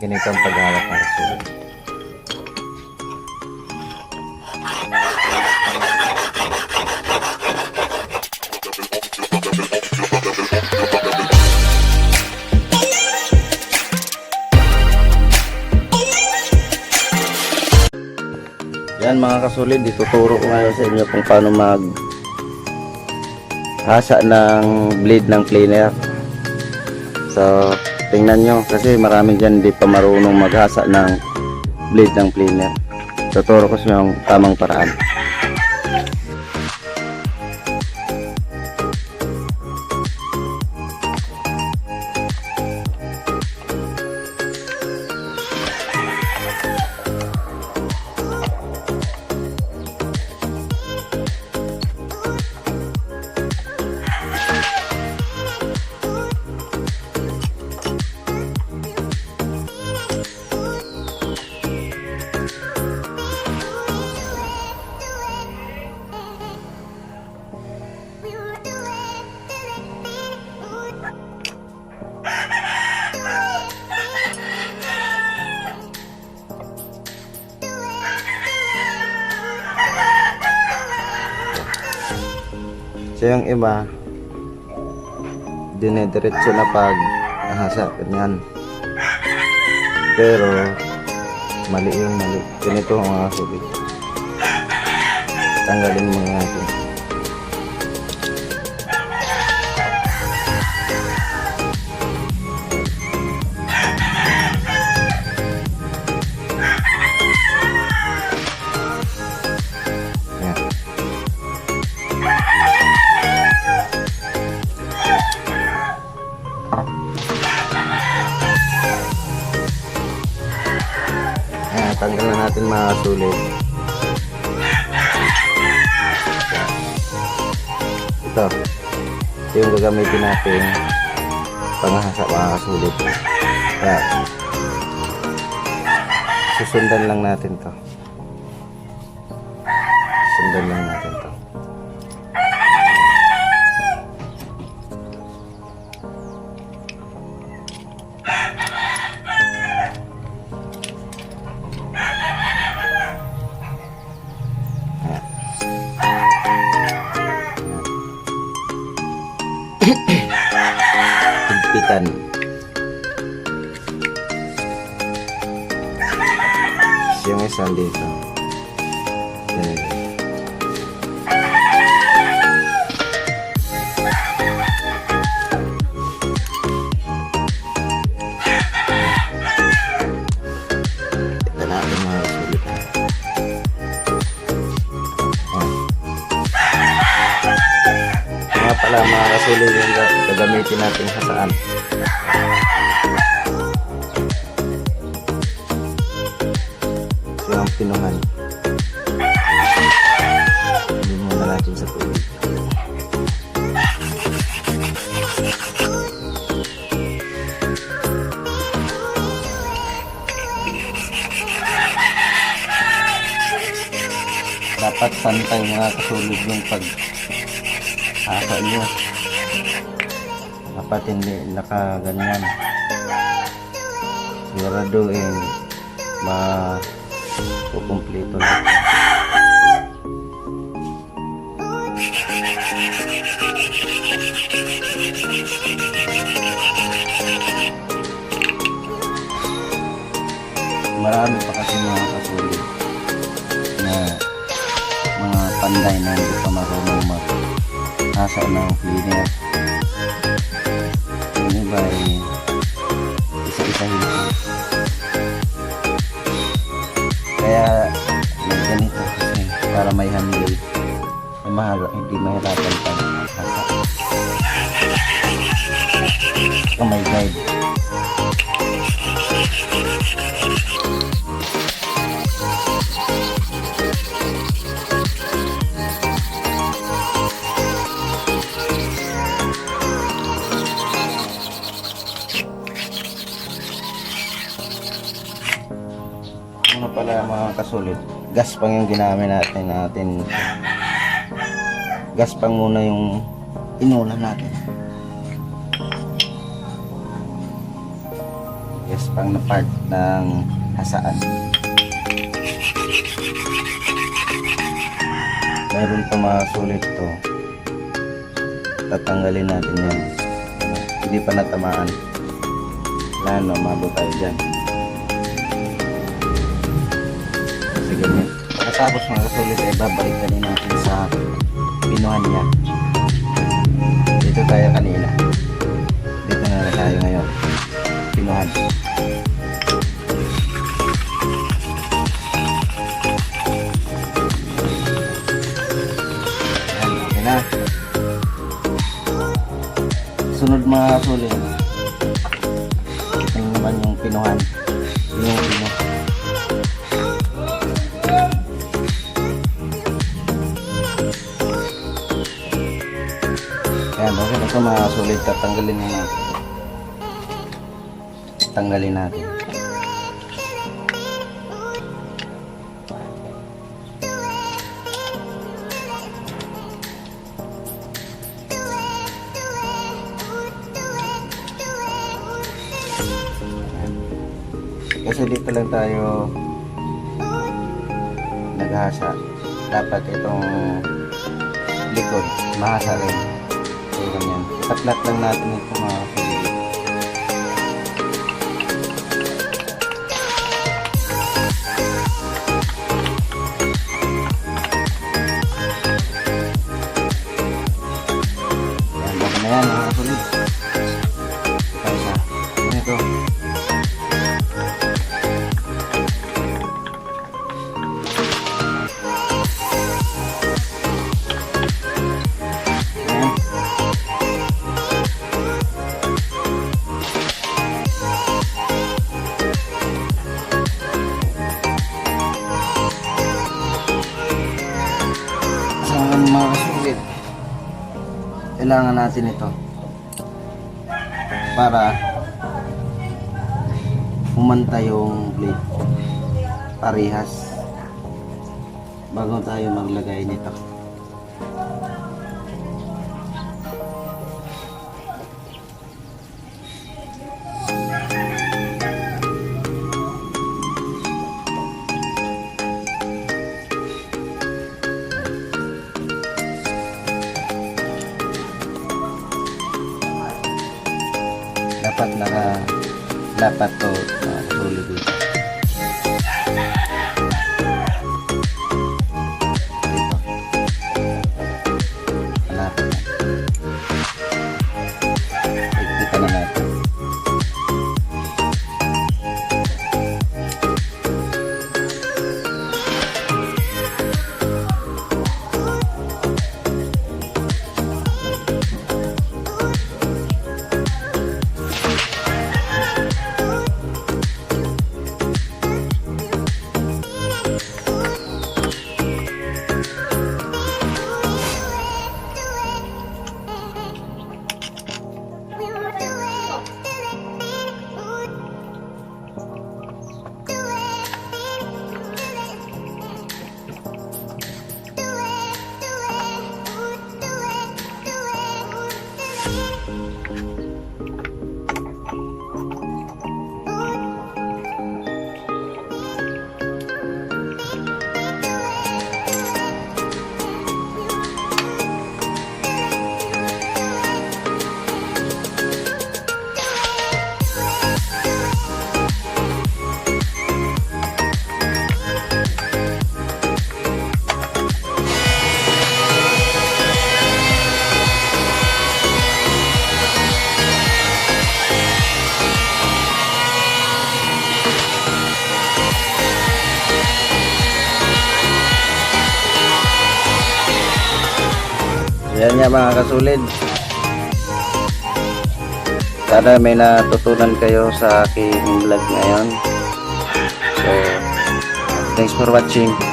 Ganito ang paghawak ng sulit. Yan mga kasulid, ituturo ko ngayon sa inyo kung paano mag hasa ng blade ng cleaner. So tingnan nyo, kasi marami dyan hindi pa marunong maghasa ng blade ng cleaner. Tuturo ko sa inyo ang tamang paraan. So yung iba dinediretso na pag nahasa, ganyan. Pero mali yung mali. Ganito ang mga sulit. Tanggalin mo natin. Tanggal na natin mga sulit. Ito yung gagamitin natin panghasa mga sulit. Yan. Susundan lang natin to. Sundan lang natin to. Higpitan. Yung isang dito. Yan. Ito natin mga sulit. Mga pala mga kasulit yung gagamitin natin hasaan. So yung pinuhan, hindi muna natin sa tubig. Dapat pantay mga kasulit yung pag hasa nyo. Dapat hindi nakaganyan. Siguraduhin makukumpleto na. Marami pa kasi mga kasulit na mga panday na hindi pa marunong maghasa ng cleaner. Yung iba ay isa-isahin ko. Kaya may ganito kasi para may handle, hindi mahirapan pag hasa. So may guide. Ano pala mga kasulit, gaspang yung ginamit natin. Gaspang muna yung inulan natin. Yes, pang na part ng hasaan. Meron pa mga sulit to. Tatanggalin natin yan. Hindi pa natamaan. Lalo, mabot tayo dyan. Kasi ganyan. Pagkatapos mga kasulit ay babalik ganin natin sa pinuhan niya. Dito tayo kanina. Dito na tayo ngayon. Pinuhan. Ayan, okay na. Sunod mga kasulit. Ito naman yung pinuhan. Yung pino. Ayan, okay na ito mga sulit. Tatanggalin na natin. Tanggalin natin. Kasi dito lang tayo naghasa. Dapat itong likod mahasa rin. So, ganyan. Itatlat lang natin ito mga kapatid. Yan, baka na yan mga kapatid. Kaya ito. Mga kasulit, kailangan natin ito para umantay yung blade parehas bago tayo maglagay nito. Dapat naka-lapat to sulit dito. Dito. Lapat na. Ikita na natin. Yan nga mga kasulid. Sana may natutunan kayo sa aking vlog ngayon. So, thanks for watching.